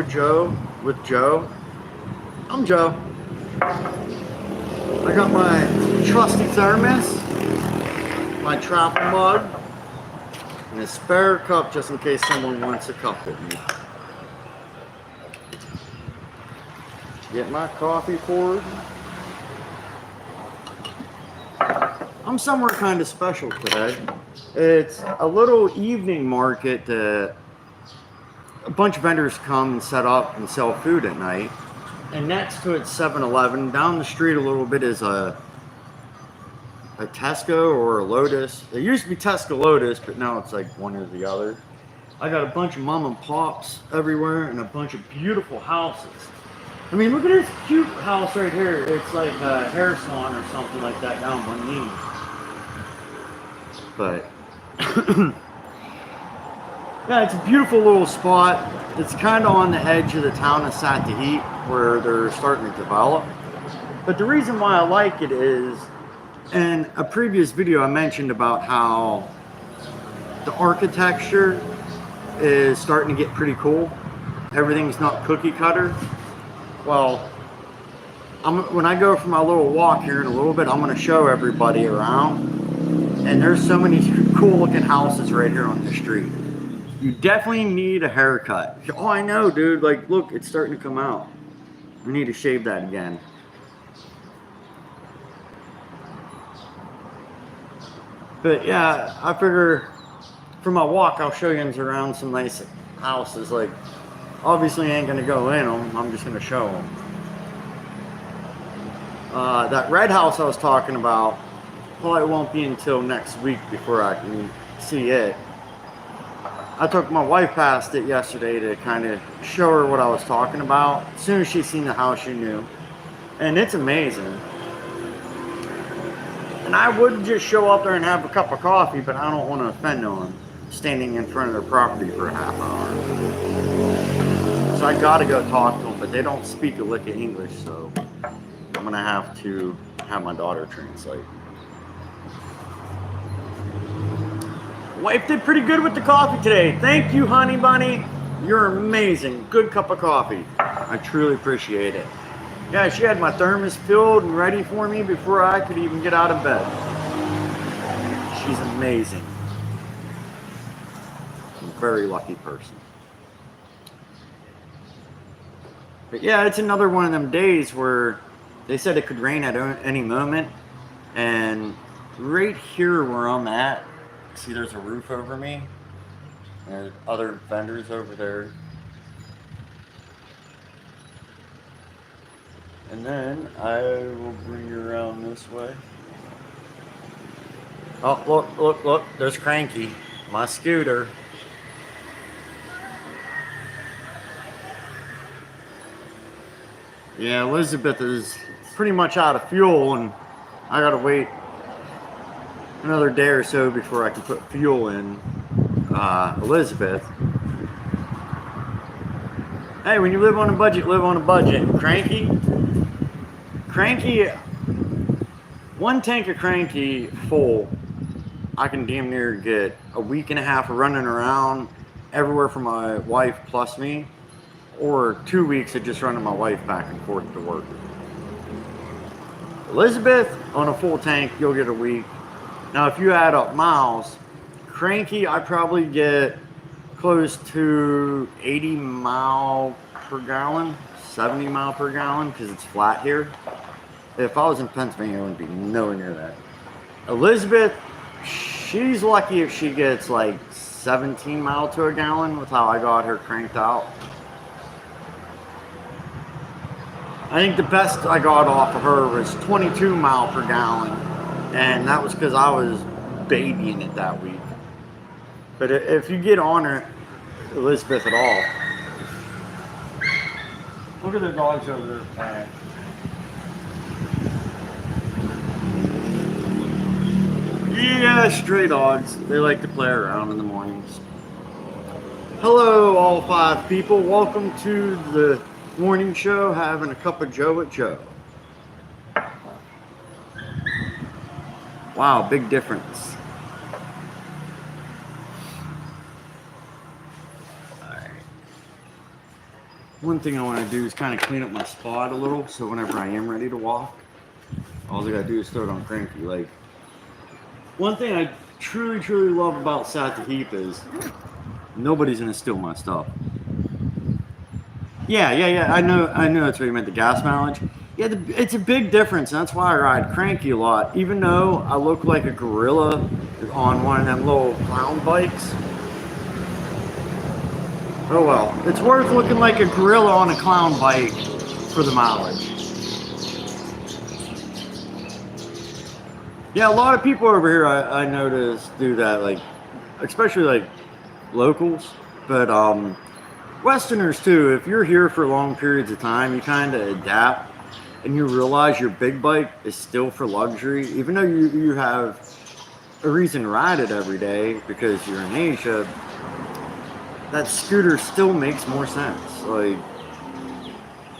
Joe with Joe. I'm Joe. I got my trusty thermos, my travel mug, and a spare cup just in case someone wants a cup with me. Get my coffee poured. I'm somewhere kind of special today. It's a little evening market that a bunch of vendors come and set up and sell food at night. And next to it's 7-Eleven. Down the street a little bit is a Tesco or a Lotus. It used to be Tesco Lotus, but now it's like one or the other. I got a bunch of mom and pops everywhere and a bunch of beautiful houses. I mean, look at this cute house right here. It's like a hair salon or something like that down one knee. But yeah, it's a beautiful little spot. It's kind of on the edge of the town of Sattahip where they're starting to develop. But the reason why I like it is, in a previous video I mentioned about how the architecture is starting to get pretty cool. Everything's not cookie cutter. Well, when I go for my little walk here in a little bit, I'm going to show everybody around. And there's so many cool looking houses right here on the street. You definitely need a haircut. Oh, I know, dude. Like, look, it's starting to come out. I need to shave that again. But yeah, I figure for my walk, I'll show you around some nice houses. Like, obviously, I ain't gonna go in them. I'm just gonna show them. That red house I was talking about probably won't be until next week before I can see it. I took my wife past it yesterday to kind of show her what I was talking about. As soon as she seen the house, she knew. And it's amazing. And I would just show up there and have a cup of coffee, but I don't want to offend no one standing in front of their property for a half hour. So I gotta go talk to them, but they don't speak a lick of English, so I'm gonna have to have my daughter translate. Wife did pretty good with the coffee today. Thank you, honey bunny. You're amazing. Good cup of coffee. I truly appreciate it. Yeah, she had my thermos filled and ready for me before I could even get out of bed. She's amazing. I'm a very lucky person. But yeah, it's another one of them days where they said it could rain at any moment. And right here where I'm at, see, there's a roof over me. There's other vendors over there. And then I will bring you around this way. Oh, look, look, look. There's Cranky, my scooter. Yeah, Elizabeth is pretty much out of fuel, and I gotta wait another day or so before I can put fuel in Elizabeth. Hey, when you live on a budget, live on a budget. Cranky, one tank of Cranky full, I can damn near get a week and a half of running around everywhere for my wife plus me, or 2 weeks of just running my wife back and forth to work. Elizabeth, on a full tank, you'll get a week. Now, if you add up miles, Cranky, I probably get close to 80 mile per gallon, 70 mile per gallon, because it's flat here. If I was in Pennsylvania, it wouldn't be nowhere near that. Elizabeth, she's lucky if she gets like 17 mile to a gallon with how I got her cranked out. I think the best I got off of her was 22 mile per gallon. And that was because I was babying it that week. But if you get on her, Elizabeth, at all. Look at the dogs over there. Yeah, stray dogs. They like to play around in the mornings. Hello, all 5 people. Welcome to the morning show, having a cup of Joe with Joe. Wow, big difference. All right. one thing I want to do is kind of clean up my spot a little, so whenever I am ready to walk, all I gotta do is throw it on cranky. Like, one thing I truly, truly love about Sattahip is nobody's gonna steal my stuff. Yeah. I know that's what you meant, the gas mileage. Yeah, it's a big difference, and that's why I ride cranky a lot. Even though I look like a gorilla on one of them little clown bikes. Oh well, it's worth looking like a gorilla on a clown bike for the mileage. Yeah, a lot of people over here I notice do that, like, especially like locals, but Westerners too. If you're here for long periods of time, you kind of adapt, and you realize your big bike is still for luxury, even though you have a reason to ride it every day because you're in Asia. That scooter still makes more sense. Like,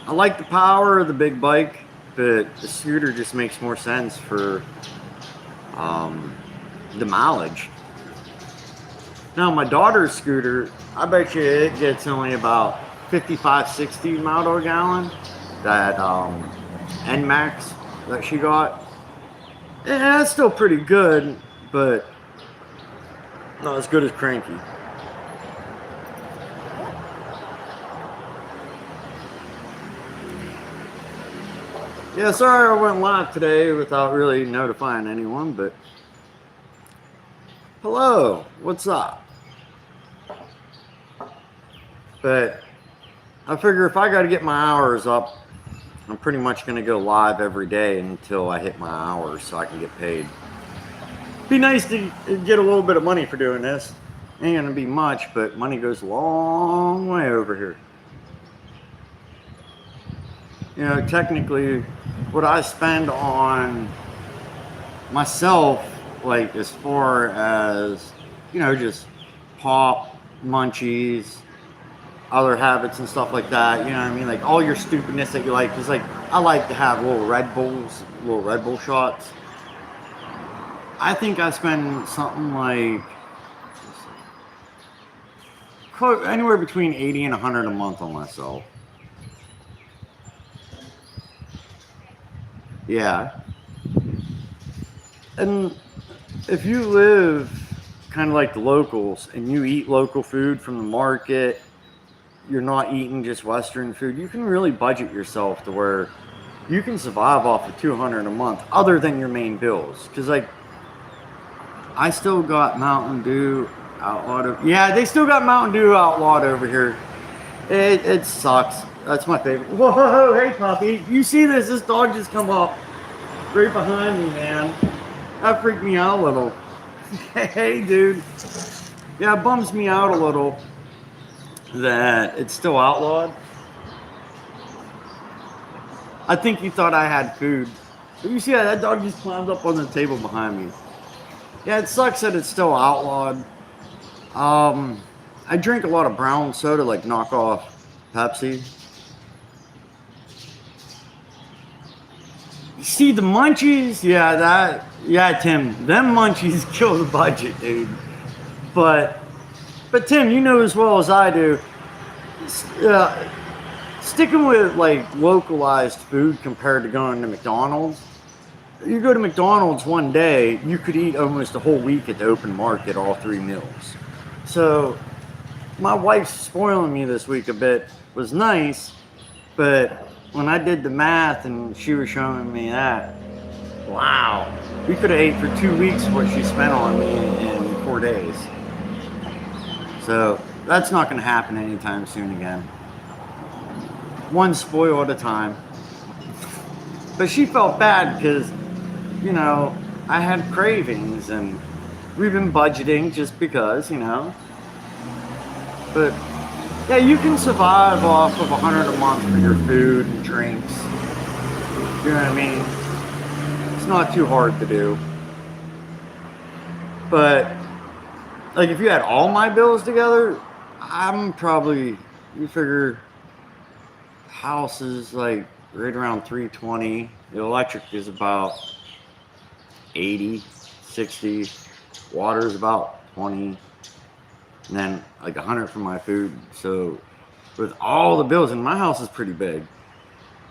I like the power of the big bike, but the scooter just makes more sense for the mileage. Now, my daughter's scooter, I bet you it gets only about 55, 60 mile per gallon. That NMAX that she got, yeah, that's still pretty good, but not as good as cranky. Yeah, sorry I went live today without really notifying anyone, but hello, what's up? But I figure if I got to get my hours up, I'm pretty much going to go live every day until I hit my hours so I can get paid. Be nice to get a little bit of money for doing this. Ain't going to be much, but money goes a long way over here. You know, technically, what I spend on myself, like as far as, you know, just pop, munchies, other habits and stuff like that, you know what I mean? Like all your stupidness that you like, because like I like to have little Red Bull shots. I think I spend something like anywhere between 80 and 100 a month on myself. Yeah. And if you live kind of like the locals and you eat local food from the market, you're not eating just Western food, you can really budget yourself to where you can survive off of 200 a month other than your main bills. Because like, I still got Mountain Dew outlawed. Yeah, they still got Mountain Dew outlawed over here. It sucks. That's my favorite. Whoa, hey puppy, you see this? This dog just come up right behind me, man. That freaked me out a little. Hey, dude. Yeah, it bums me out a little that it's still outlawed. I think you thought I had food. But you see that dog just climbed up on the table behind me. Yeah, it sucks that it's still outlawed. I drink a lot of brown soda, like knockoff Pepsi. You see the munchies? Yeah, Tim, them munchies kill the budget, dude. But Tim, you know as well as I do, sticking with like localized food compared to going to McDonald's. You go to McDonald's one day, you could eat almost a whole week at the open market, all 3 meals. So my wife's spoiling me this week a bit. Was nice, but when I did the math and she was showing me that, wow, we could have ate for 2 weeks what she spent on me in 4 days. So that's not going to happen anytime soon again. One spoil at a time. But she felt bad because, you know, I had cravings and we've been budgeting just because, you know. But yeah, you can survive off of 100 a month for your food and drinks. You know what I mean? It's not too hard to do. But like if you had all my bills together, I'm probably, you figure house is like right around 320. The electric is about 80, 60. Water is about 20. And then like 100 for my food. So with all the bills, and my house is pretty big.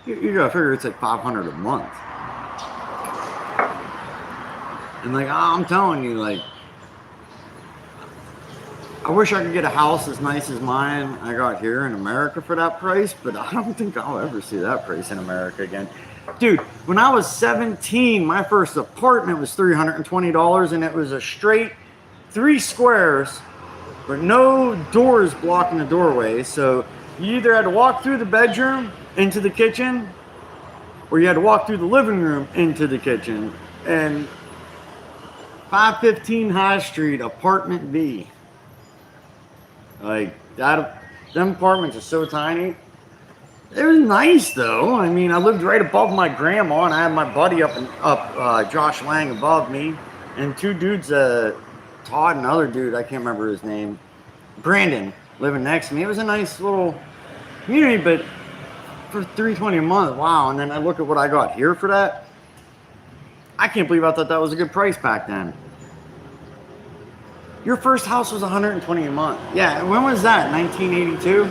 You gotta figure it's like $500 a month. And like, I'm telling you, like, I wish I could get a house as nice as mine I got here in America for that price, but I don't think I'll ever see that price in America again. Dude, when I was 17, my first apartment was $320, and it was a straight 3 squares, but no doors blocking the doorway. So you either had to walk through the bedroom into the kitchen, or you had to walk through the living room into the kitchen. And 515 High Street, apartment B. Like, that, them apartments are so tiny. It was nice though. I mean, I lived right above my grandma, and I had my buddy up Josh Lang above me, and 2 dudes, Todd and other dude, I can't remember his name, Brandon, living next to me. It was a nice little community, but for $320 a month, wow. And then I look at what I got here for that. I can't believe I thought that was a good price back then. Your first house was $120 a month. Yeah, when was that? 1982?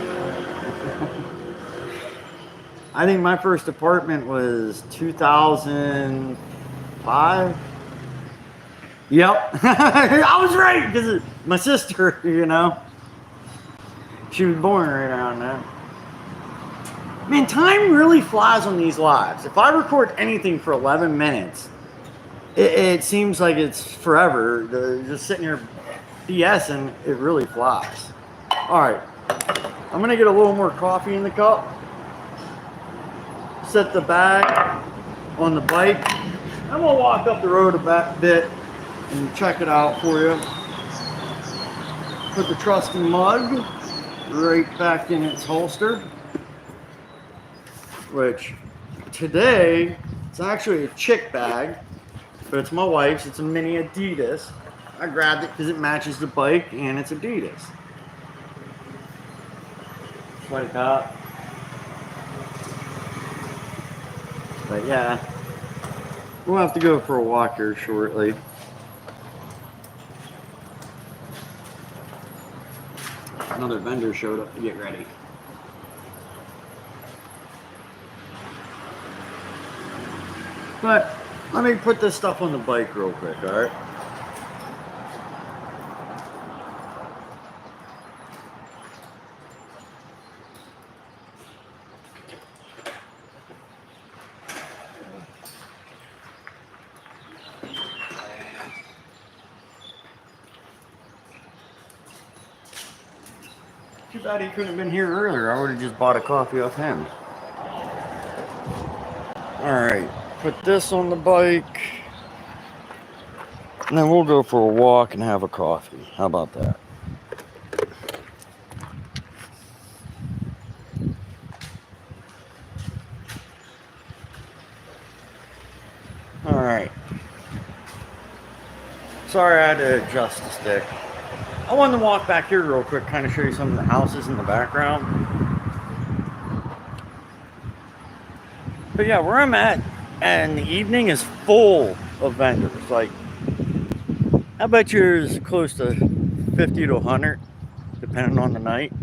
I think my first apartment was 2005. Yep. I was right, because my sister, you know, she was born right around that. Man, time really flies on these lives. If I record anything for 11 minutes, it seems like it's forever. Just sitting here BSing, it really flies. All right, I'm gonna get a little more coffee in the cup. Set the bag on the bike. I'm gonna walk up the road a bit and check it out for you. Put the trusty mug right back in its holster, which today it's actually a chick bag, but it's my wife's. It's a mini Adidas. I grabbed it because it matches the bike and it's Adidas. Sweaty cop. But yeah, we'll have to go for a walk here shortly. Another vendor showed up to get ready. But let me put this stuff on the bike real quick, all right? Too bad he couldn't have been here earlier. I would have just bought a coffee off him. Alright, put this on the bike. And then we'll go for a walk and have a coffee. How about that? Alright. Sorry I had to adjust the stick. I wanted to walk back here real quick, kind of show you some of the houses in the background. But yeah, where I'm at in the evening is full of vendors. Like, I bet you there's close to 50 to 100, depending on the night.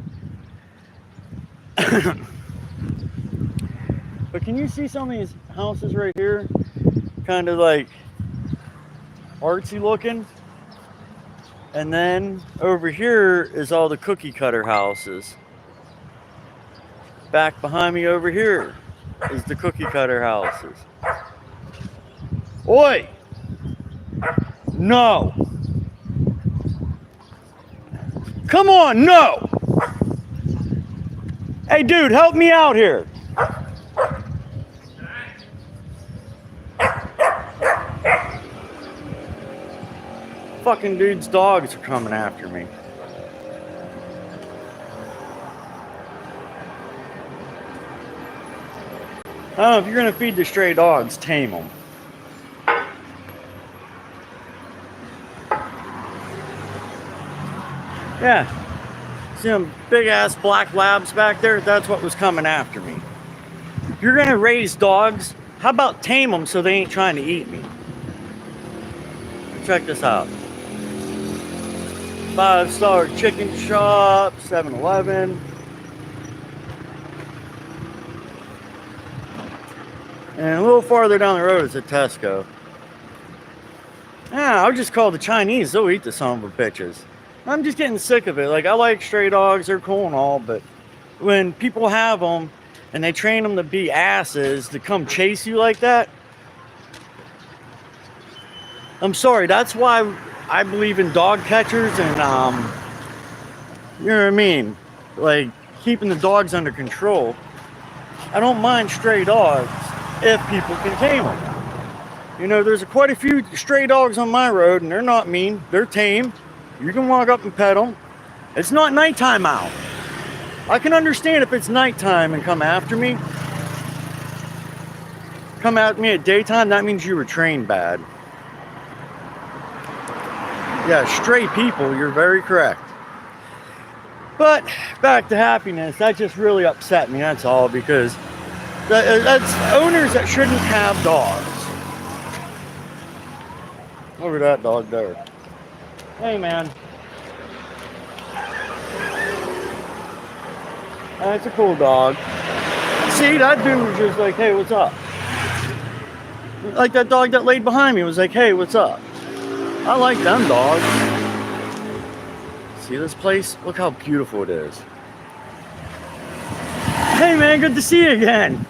But can you see some of these houses right here? Kind of like artsy looking. And then over here is all the cookie cutter houses. Back behind me over here is the cookie cutter houses. Oi! No! Come on, no! Hey dude, help me out here. Fucking dude's dogs are coming after me. I don't know, if you're gonna feed the stray dogs, tame them. Yeah. See them big ass black labs back there? That's what was coming after me. If you're gonna raise dogs, how about tame them so they ain't trying to eat me? Check this out. 5-star chicken shop, 7-Eleven. And a little farther down the road is a Tesco. Yeah, I'll just call the Chinese. They'll eat the son of a bitches. I'm just getting sick of it. Like, I like stray dogs. They're cool and all. But when people have them and they train them to be asses to come chase you like that, I'm sorry. That's why I believe in dog catchers and, you know what I mean? Like, keeping the dogs under control. I don't mind stray dogs if people can tame them. You know, there's quite a few stray dogs on my road, and they're not mean. They're tame. You can walk up and pet them. It's not nighttime out. I can understand if it's nighttime and come after me. Come at me at daytime, that means you were trained bad. Yeah, stray people, you're very correct. But back to happiness, that just really upset me, that's all, because that's owners that shouldn't have dogs. Look at that dog there. Hey, man. That's a cool dog. See, that dude was just like, hey, what's up? Like that dog that laid behind me was like, hey, what's up? I like them dogs. See this place? Look how beautiful it is. Hey, man, good to see you again.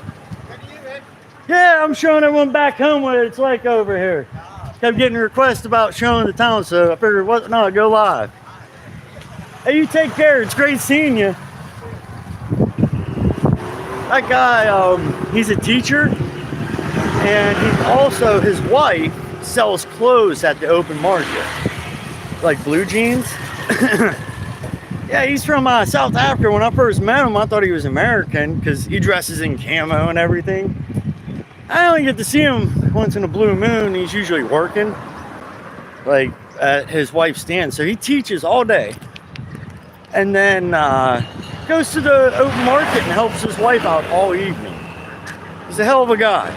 Good to you, man. Yeah, I'm showing everyone back home what it's like over here. Kept getting requests about showing the town, so I figured, what? No, go live. Hey, you take care. It's great seeing you. That guy, he's a teacher, and he also, his wife sells clothes at the open market, like blue jeans. Yeah, he's from South Africa. When I first met him, I thought he was American because he dresses in camo and everything. I only get to see him once in a blue moon. He's usually working, like at his wife's stand. So he teaches all day, and then goes to the open market and helps his wife out all evening. He's a hell of a guy.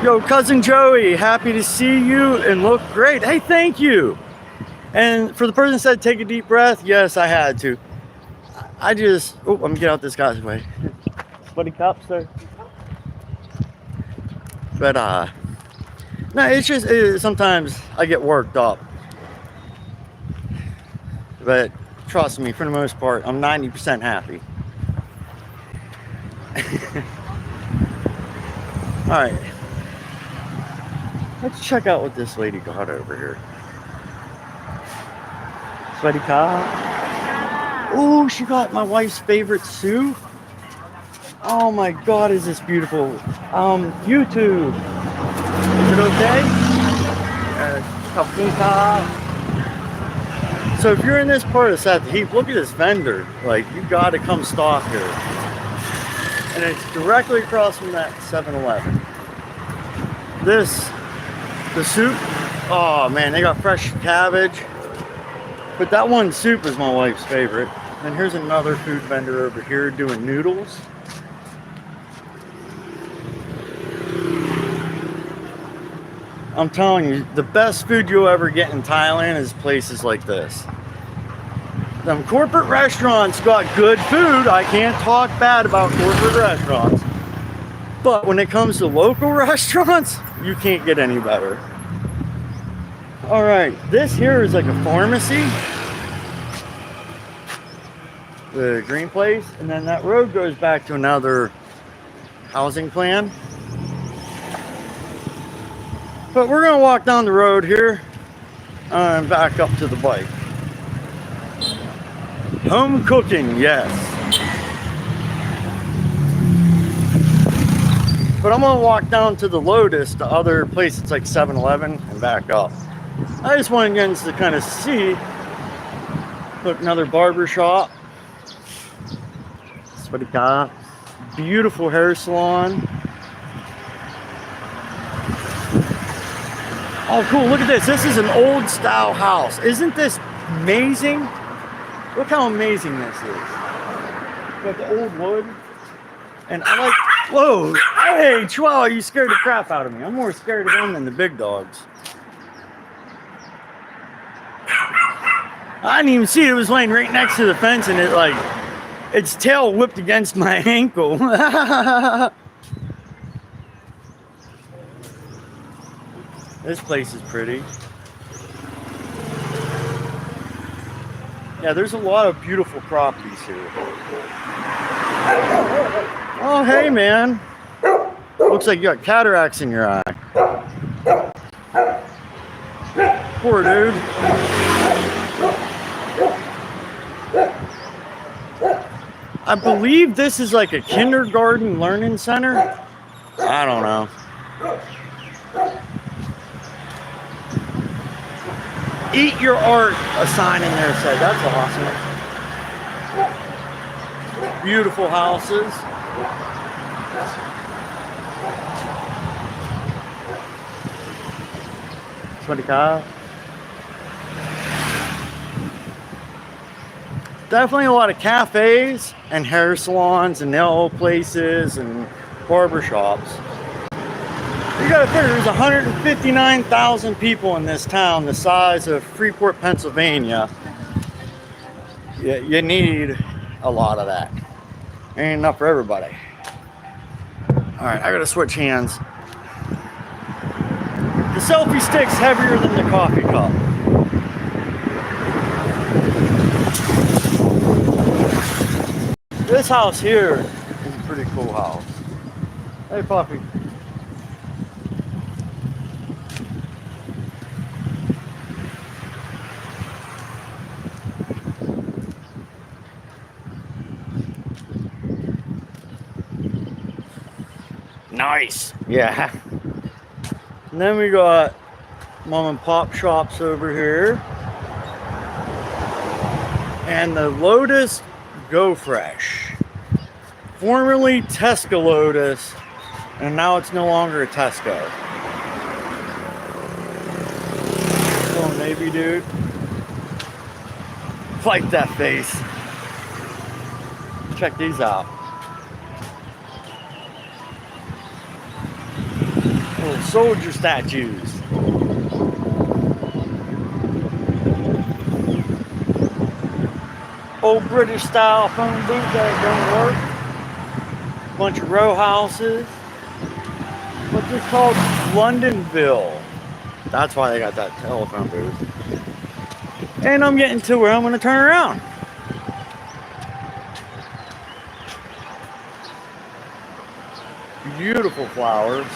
Yo, cousin Joey, happy to see you and look great. Hey, thank you. And for the person that said take a deep breath, yes, I had to. I just, oh, I'm gonna get out this guy's way. Buddy cop, sir. But no, it's just sometimes I get worked up. But trust me, for the most part, I'm 90% happy. All right, let's check out what this lady got over here. Sweaty car. Oh, she got my wife's favorite soup. Oh my God, is this beautiful? YouTube. Is it okay? So if you're in this part of Sattahip, look at this vendor. Like, you gotta come stop here. And it's directly across from that 7-Eleven. The soup, oh man, they got fresh cabbage. But that one soup is my wife's favorite. And here's another food vendor over here doing noodles. I'm telling you, the best food you'll ever get in Thailand is places like this. Them corporate restaurants got good food. I can't talk bad about corporate restaurants. But when it comes to local restaurants, you can't get any better. All right, this here is like a pharmacy. The green place, and then that road goes back to another housing plan. But we're gonna walk down the road here and back up to the bike. Home cooking, yes. But I'm gonna walk down to the Lotus, the other place that's like 7-Eleven, and back up. I just wanted you guys to kind of see. Look, another barber shop. That's what it got. Beautiful hair salon. Oh, cool. Look at this. This is an old style house. Isn't this amazing? Look how amazing this is. Got the old wood. And I like, whoa. Hey, Chihuahua, you scared the crap out of me. I'm more scared of them than the big dogs. I didn't even see it. It was laying right next to the fence, and its tail whipped against my ankle. This place is pretty. Yeah, there's a lot of beautiful properties here. Oh, hey, man. Looks like you got cataracts in your eye. Poor dude. I believe this is like a kindergarten learning center. I don't know. Eat your art, a sign in there said. That's awesome. Beautiful houses. Definitely a lot of cafes and hair salons and nail places and barber shops. You gotta figure there's 159,000 people in this town the size of Freeport, Pennsylvania. You need a lot of that. Ain't enough for everybody. Alright, I gotta switch hands. The selfie stick's heavier than the coffee cup. This house here is a pretty cool house. Hey, Puppy. Nice. Yeah. And then we got mom and pop shops over here. And the Lotus Go Fresh. Formerly Tesco Lotus, and now it's no longer a Tesco. Little Navy dude. Fight that face. Check these out. Little soldier statues. Old British style phone booth that don't work. Bunch of row houses. What's this called? Londonville. That's why they got that telephone booth. And I'm getting to where I'm going to turn around. Beautiful flowers.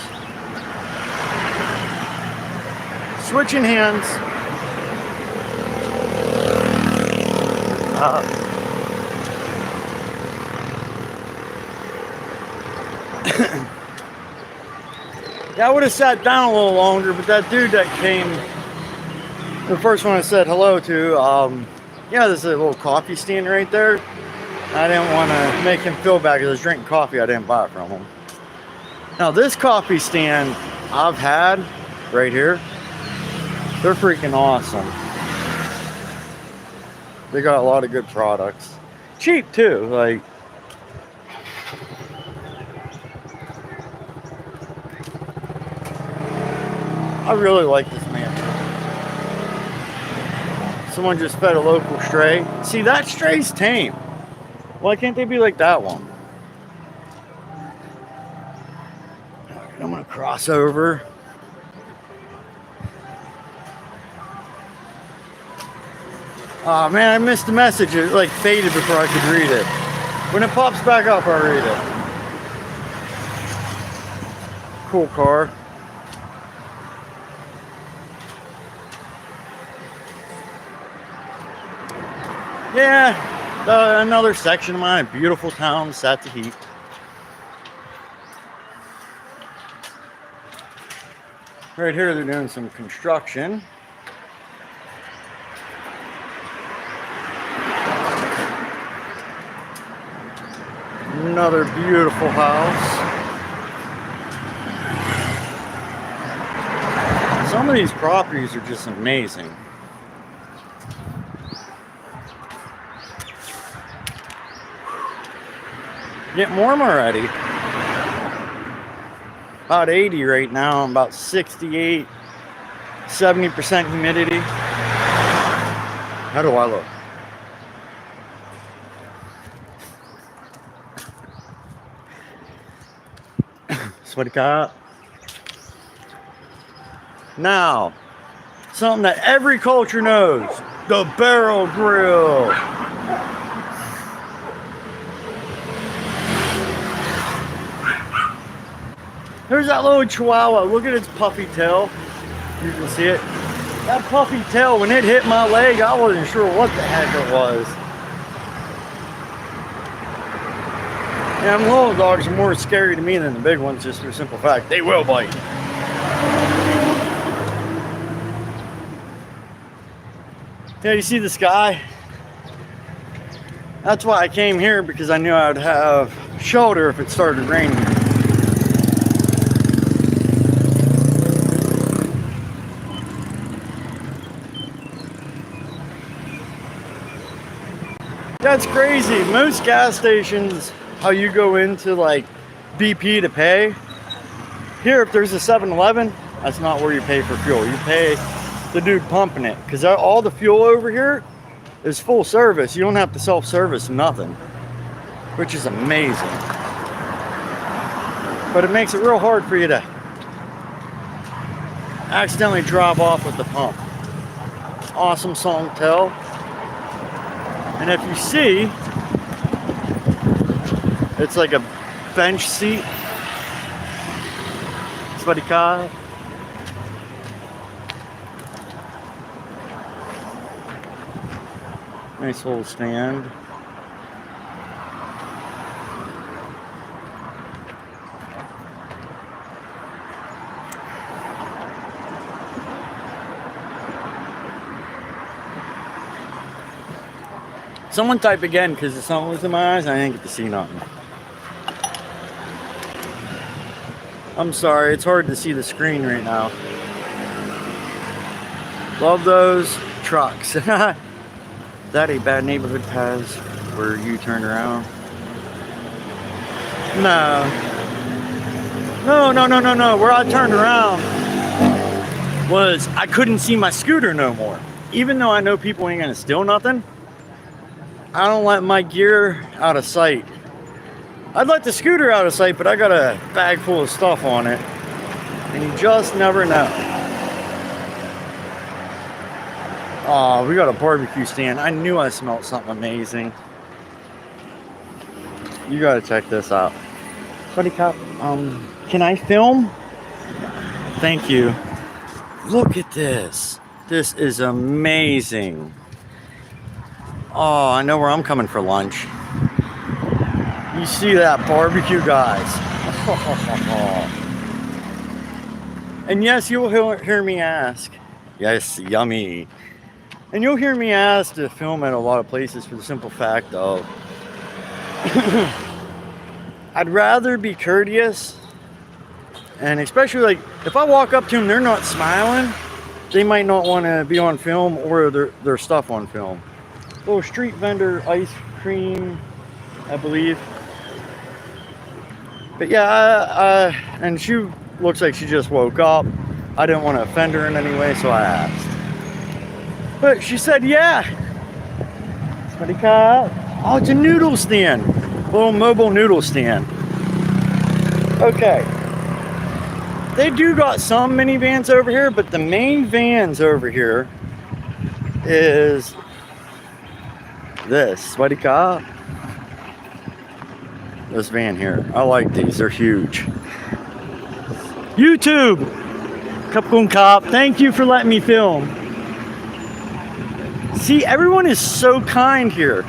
Switching hands. Yeah, I would have sat down a little longer, but that dude that came, the first one I said hello to, yeah, there's a little coffee stand right there. I didn't want to make him feel bad because I was drinking coffee. I didn't buy it from him. Now, this coffee stand I've had right here, they're freaking awesome. They got a lot of good products. Cheap too, like. I really like this man. Someone just fed a local stray. See, that stray's tame. Why can't they be like that one? Alright, I'm gonna cross over. Oh man, I missed the message. It like faded before I could read it. When it pops back up, I'll read it. Cool car. Yeah, another section of my beautiful town, Sattahip. Right here, they're doing some construction. Another beautiful house. Some of these properties are just amazing. Getting warm already. About 80 right now, about 68, 70% humidity. How do I look? Sweaty cat. Now, something that every culture knows, the barrel grill. There's that little chihuahua. Look at its puffy tail. You can see it. That puffy tail, when it hit my leg, I wasn't sure what the heck it was. And little dogs are more scary to me than the big ones, just for the simple fact they will bite. Yeah, you see the sky? That's why I came here, because I knew I'd have shelter if it started raining. That's crazy. Most gas stations, how you go into like BP to pay. Here, if there's a 7-Eleven, that's not where you pay for fuel. You pay the dude pumping it, because all the fuel over here is full service. You don't have to self-service nothing, which is amazing. But it makes it real hard for you to accidentally drive off with the pump. Awesome song tell. And if you see, it's like a bench seat. Sattahip Thailand. Nice little stand. Someone type again, because the sun was in my eyes and I didn't get to see nothing. I'm sorry, it's hard to see the screen right now. Love those trucks. Is that a bad neighborhood pass where you turn around? No. No. Where I turned around was I couldn't see my scooter no more. Even though I know people ain't gonna steal nothing, I don't let my gear out of sight. I'd let the scooter out of sight, but I got a bag full of stuff on it, and you just never know. Oh, we got a barbecue stand. I knew I smelled something amazing. You gotta check this out. Buddy cop, can I film? Thank you. Look at this. This is amazing. Oh, I know where I'm coming for lunch. You see that barbecue, guys? And yes, you'll hear me ask. Yes, yummy. And you'll hear me ask to film at a lot of places for the simple fact of I'd rather be courteous, and especially like if I walk up to them, they're not smiling, they might not want to be on film or their stuff on film. Little street vendor ice cream, I believe. But yeah, and she looks like she just woke up. I didn't want to offend her in any way, so I asked. But she said, yeah. Oh, it's a noodle stand. A little mobile noodle stand. Okay. They do got some minivans over here, but the main vans over here is this. Sattahip. This van here. I like these. They're huge. YouTube. Kapkun Cop. Thank you for letting me film. See, everyone is so kind here.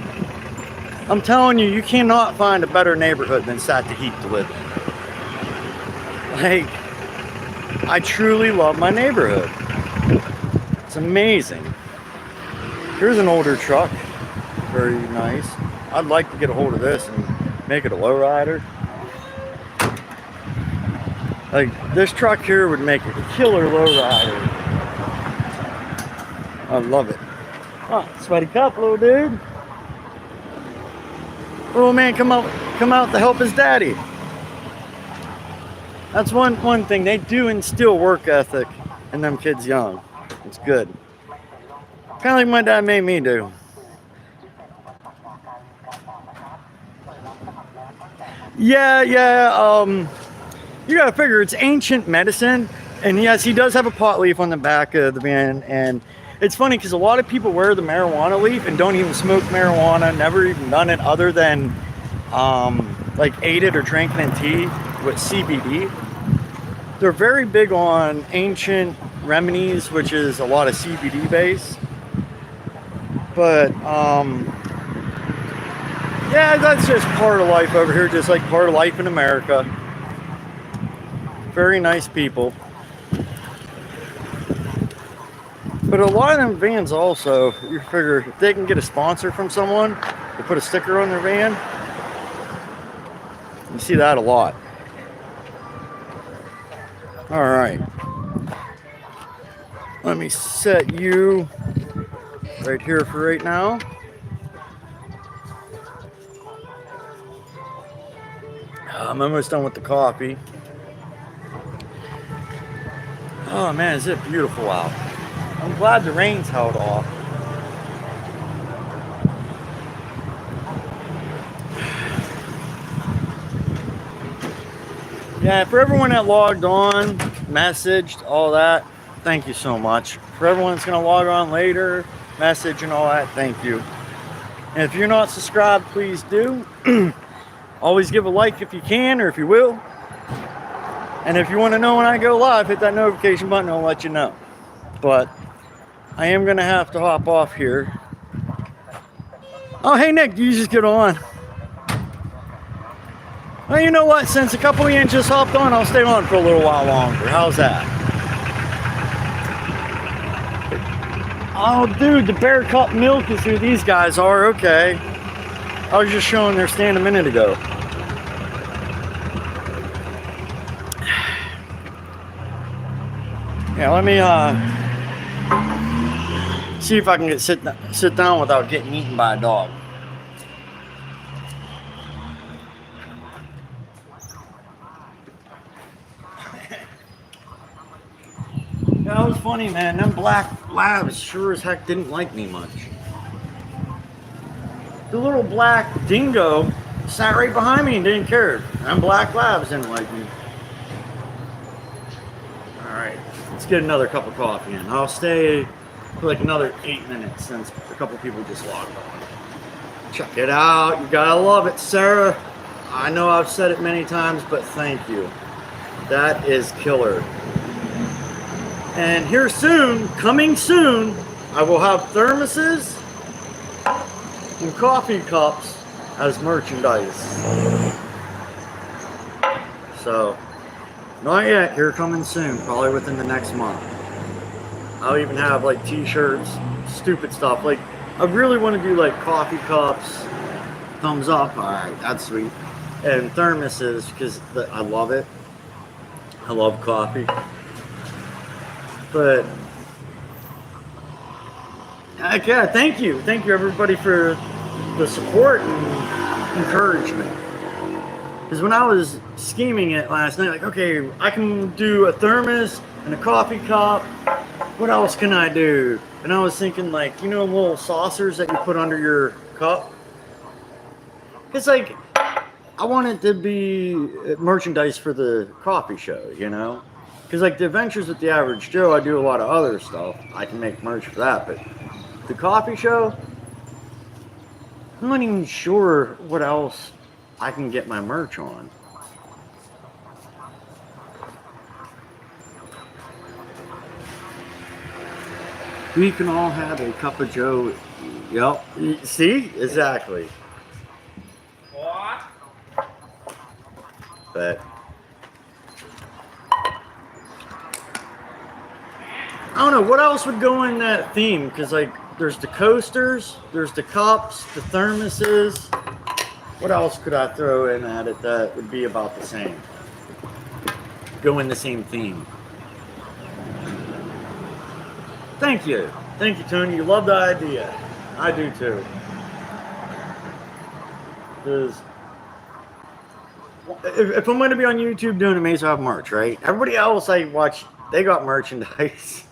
I'm telling you, you cannot find a better neighborhood than Sattahip to live in. Like, I truly love my neighborhood. It's amazing. Here's an older truck. Very nice. I'd like to get a hold of this and make it a lowrider. Like, this truck here would make a killer lowrider. I love it. Oh, sweaty cup, little dude. Little man come out to help his daddy. That's one thing. They do instill work ethic in them kids young. It's good. Kind of like my dad made me do. Yeah, you gotta figure it's ancient medicine. And yes, he does have a pot leaf on the back of the van. And it's funny because a lot of people wear the marijuana leaf and don't even smoke marijuana, never even done it other than like ate it or drank it in tea with CBD. They're very big on ancient remedies, which is a lot of CBD base. But yeah, that's just part of life over here, just like part of life in America. Very nice people. But a lot of them vans also, you figure if they can get a sponsor from someone to put a sticker on their van, you see that a lot. All right. Let me set you right here for right now. I'm almost done with the coffee. Oh man, is it beautiful out. I'm glad the rain's held off. Yeah, for everyone that logged on, messaged, all that, thank you so much. For everyone that's going to log on later, message and all that, thank you. And if you're not subscribed, please do. Always give a like if you can or if you will. And if you want to know when I go live, hit that notification button, I'll let you know. But I am going to have to hop off here. Oh, hey, Nick, you just get on. Well, you know what? Since a couple of you just hopped on, I'll stay on for a little while longer. How's that? Oh, dude, the Bear Cup Milk is who these guys are. Okay. I was just showing their stand a minute ago. Yeah, let me see if I can sit down without getting eaten by a dog. That was funny, man. Them black labs sure as heck didn't like me much. The little black dingo sat right behind me and didn't care. Them black labs didn't like me. Alright, let's get another cup of coffee in. I'll stay for like another 8 minutes since a couple people just logged on. Check it out. You gotta love it, Sarah. I know I've said it many times, but thank you. That is killer. And here soon, coming soon, I will have thermoses and coffee cups as merchandise. So, not yet, here coming soon, probably within the next month. I'll even have like t-shirts, stupid stuff. Like, I really want to do like coffee cups, thumbs up, alright, that's sweet. And thermoses, because I love it. I love coffee. But yeah, thank you everybody for the support and encouragement. Because when I was scheming it last night, like, okay, I can do a thermos and a coffee cup. What else can I do? And I was thinking, like, you know, little saucers that you put under your cup. It's like I want it to be merchandise for the coffee show, you know. Because like the Adventures with the Average Joe, I do a lot of other stuff. I can make merch for that, but the coffee show, I'm not even sure what else I can get my merch on. We can all have a cup of Joe. Yep. See? Exactly. What? But I don't know, what else would go in that theme? Because, like, there's the coasters, there's the cups, the thermoses. What else could I throw in at it that would be about the same? Go in the same theme. Thank you. Thank you, Tony. You love the idea. I do, too. Because if I'm going to be on YouTube doing it, may as well have merch, right? Everybody else I watch, they got merchandise.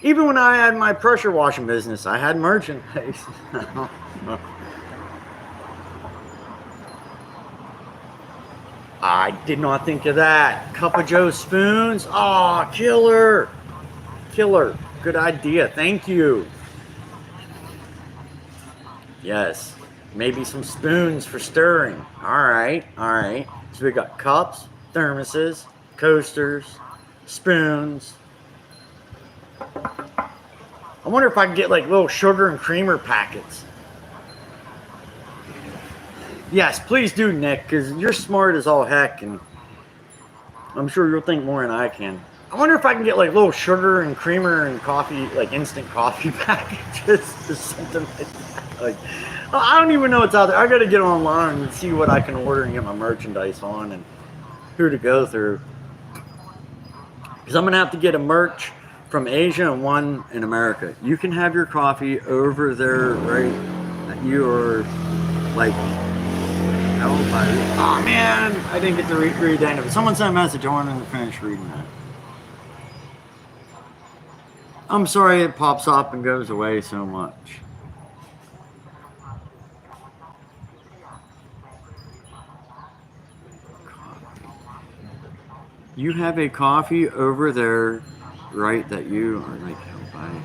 Even when I had my pressure washing business, I had merchandise. I did not think of that. Cup of Joe spoons. Oh, killer. Killer. Good idea. Thank you. Yes. Maybe some spoons for stirring. All right. All right. So we got cups, thermoses, coasters, spoons. I wonder if I can get like little sugar and creamer packets. Yes, please do, Nick, because you're smart as all heck, and I'm sure you'll think more than I can. I wonder if I can get like little sugar and creamer and coffee, like instant coffee packages or something like that. Like, I don't even know what's out there. I got to get online and see what I can order and get my merchandise on and who to go through. Because I'm going to have to get a merch from Asia and one in America. You can have your coffee over there, right? You are like... Oh man, I didn't get to read the end of it. Someone sent a message. I wanted to finish reading that. I'm sorry it pops up and goes away so much. You have a coffee over there, right? That you are like, buy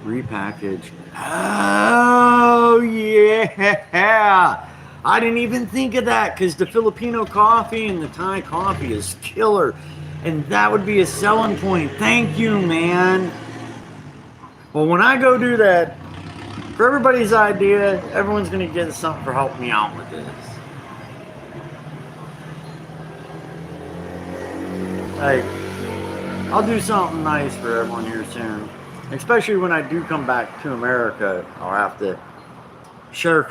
repackaged. Oh yeah. I didn't even think of that because the Filipino coffee and the Thai coffee is killer. And that would be a selling point. Thank you, man. Well, when I go do that, for everybody's idea, everyone's going to get something for helping me out with this. Like, I'll do something nice for everyone here soon. Especially when I do come back to America, I'll have to share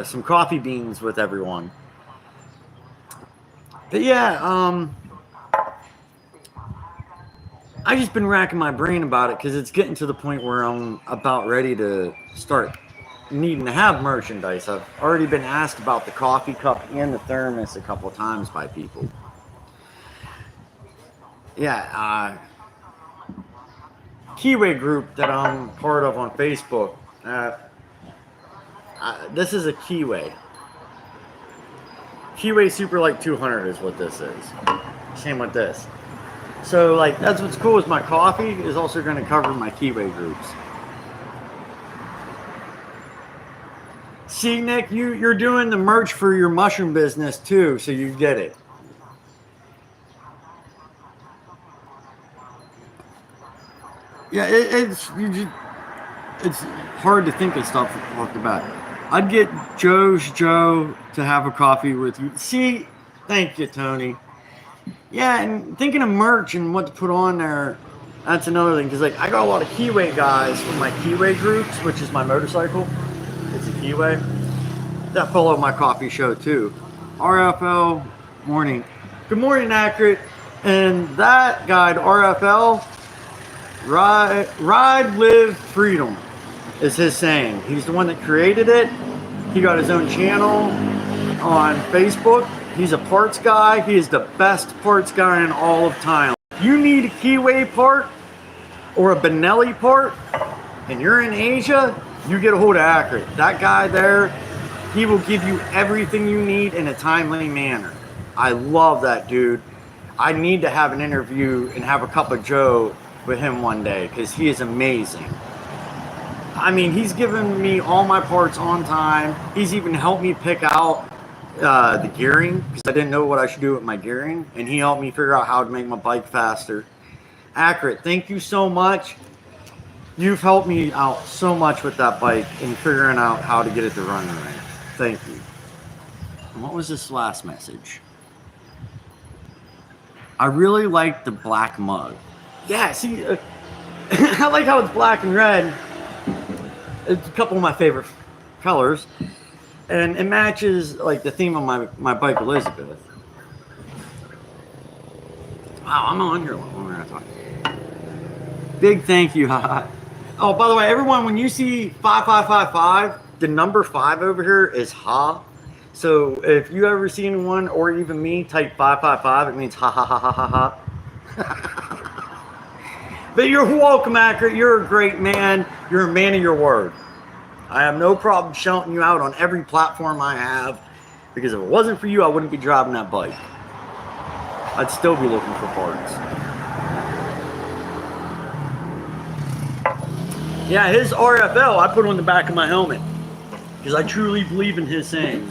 some coffee beans with everyone. But yeah, I just been racking my brain about it because it's getting to the point where I'm about ready to start needing to have merchandise. I've already been asked about the coffee cup and the thermos a couple of times by people. Yeah, Keyway group that I'm part of on Facebook. This is a Keyway. Keyway Super Light 200 is what this is. Same with this. So, like, that's what's cool is my coffee is also going to cover my Keyway groups. See, Nick, you're doing the merch for your mushroom business too, so you get it. Yeah, it's hard to think of stuff to talk about. I'd get Joe's Joe to have a coffee with you. See, thank you, Tony. Yeah, and thinking of merch and what to put on there, that's another thing. Because like I got a lot of Keyway guys from my Keyway groups, which is my motorcycle. It's a Keyway. That follow my coffee show too. RFL morning. Good morning, Accurate. And that guide, RFL, Ride, Live, Freedom is his saying. He's the one that created it. He got his own channel on Facebook. He's a parts guy. He is the best parts guy in all of Thailand. If you need a Keyway part or a Benelli part and you're in Asia, you get a hold of Accurate. That guy there, he will give you everything you need in a timely manner. I love that dude. I need to have an interview and have a cup of Joe with him one day because he is amazing. I mean, he's given me all my parts on time. He's even helped me pick out the gearing because I didn't know what I should do with my gearing, and he helped me figure out how to make my bike faster. Accurate, thank you so much. You've helped me out so much with that bike and figuring out how to get it to run right. Thank you. And what was this last message? I really like the black mug. Yeah, see, I like how it's black and red. It's a couple of my favorite colors. And it matches like the theme of my bike, Elizabeth. Wow, I'm on here a lot longer than I thought. Big thank you. Oh, by the way, everyone, when you see 5555, the number 5 over here is ha. So if you ever see anyone or even me type 555, it means ha ha ha ha ha ha. But you're welcome, Accurate. You're a great man. You're a man of your word. I have no problem shouting you out on every platform I have. Because if it wasn't for you, I wouldn't be driving that bike. I'd still be looking for parts. Yeah, his RFL, I put on the back of my helmet. Because I truly believe in his saying.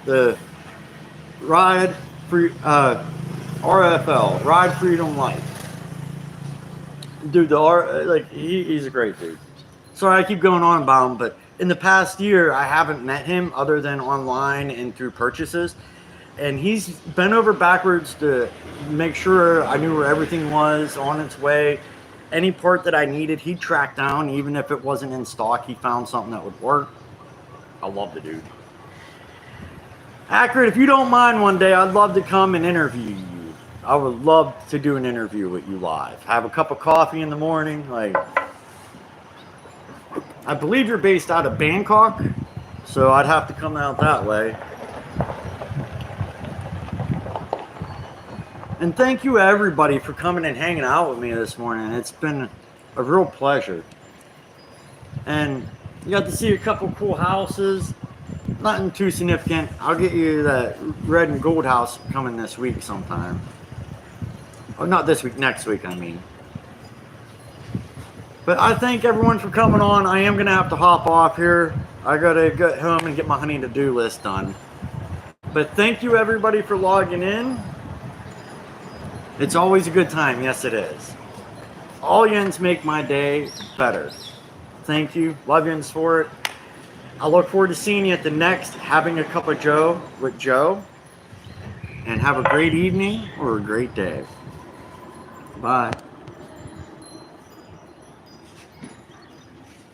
The ride free, RFL, Ride Freedom Life. Dude, he's a great dude. Sorry, I keep going on about him, but in the past year, I haven't met him other than online and through purchases. And he's bent over backwards to make sure I knew where everything was on its way. Any part that I needed, he tracked down, even if it wasn't in stock. He found something that would work. I love the dude. Accurate, if you don't mind one day, I'd love to come and interview you. I would love to do an interview with you live. Have a cup of coffee in the morning. Like, I believe you're based out of Bangkok, so I'd have to come out that way. And thank you everybody for coming and hanging out with me this morning. It's been a real pleasure. And you got to see a couple cool houses. Nothing too significant. I'll get you that red and gold house coming this week sometime. Oh, not this week, next week, I mean. But I thank everyone for coming on. I am going to have to hop off here. I got to get home and get my honey to-do list done. But thank you, everybody, for logging in. It's always a good time. Yes, it is. All yins make my day better. Thank you. Love yins for it. I look forward to seeing you at the next Having a Cup of Joe with Joe. And have a great evening or a great day. Bye.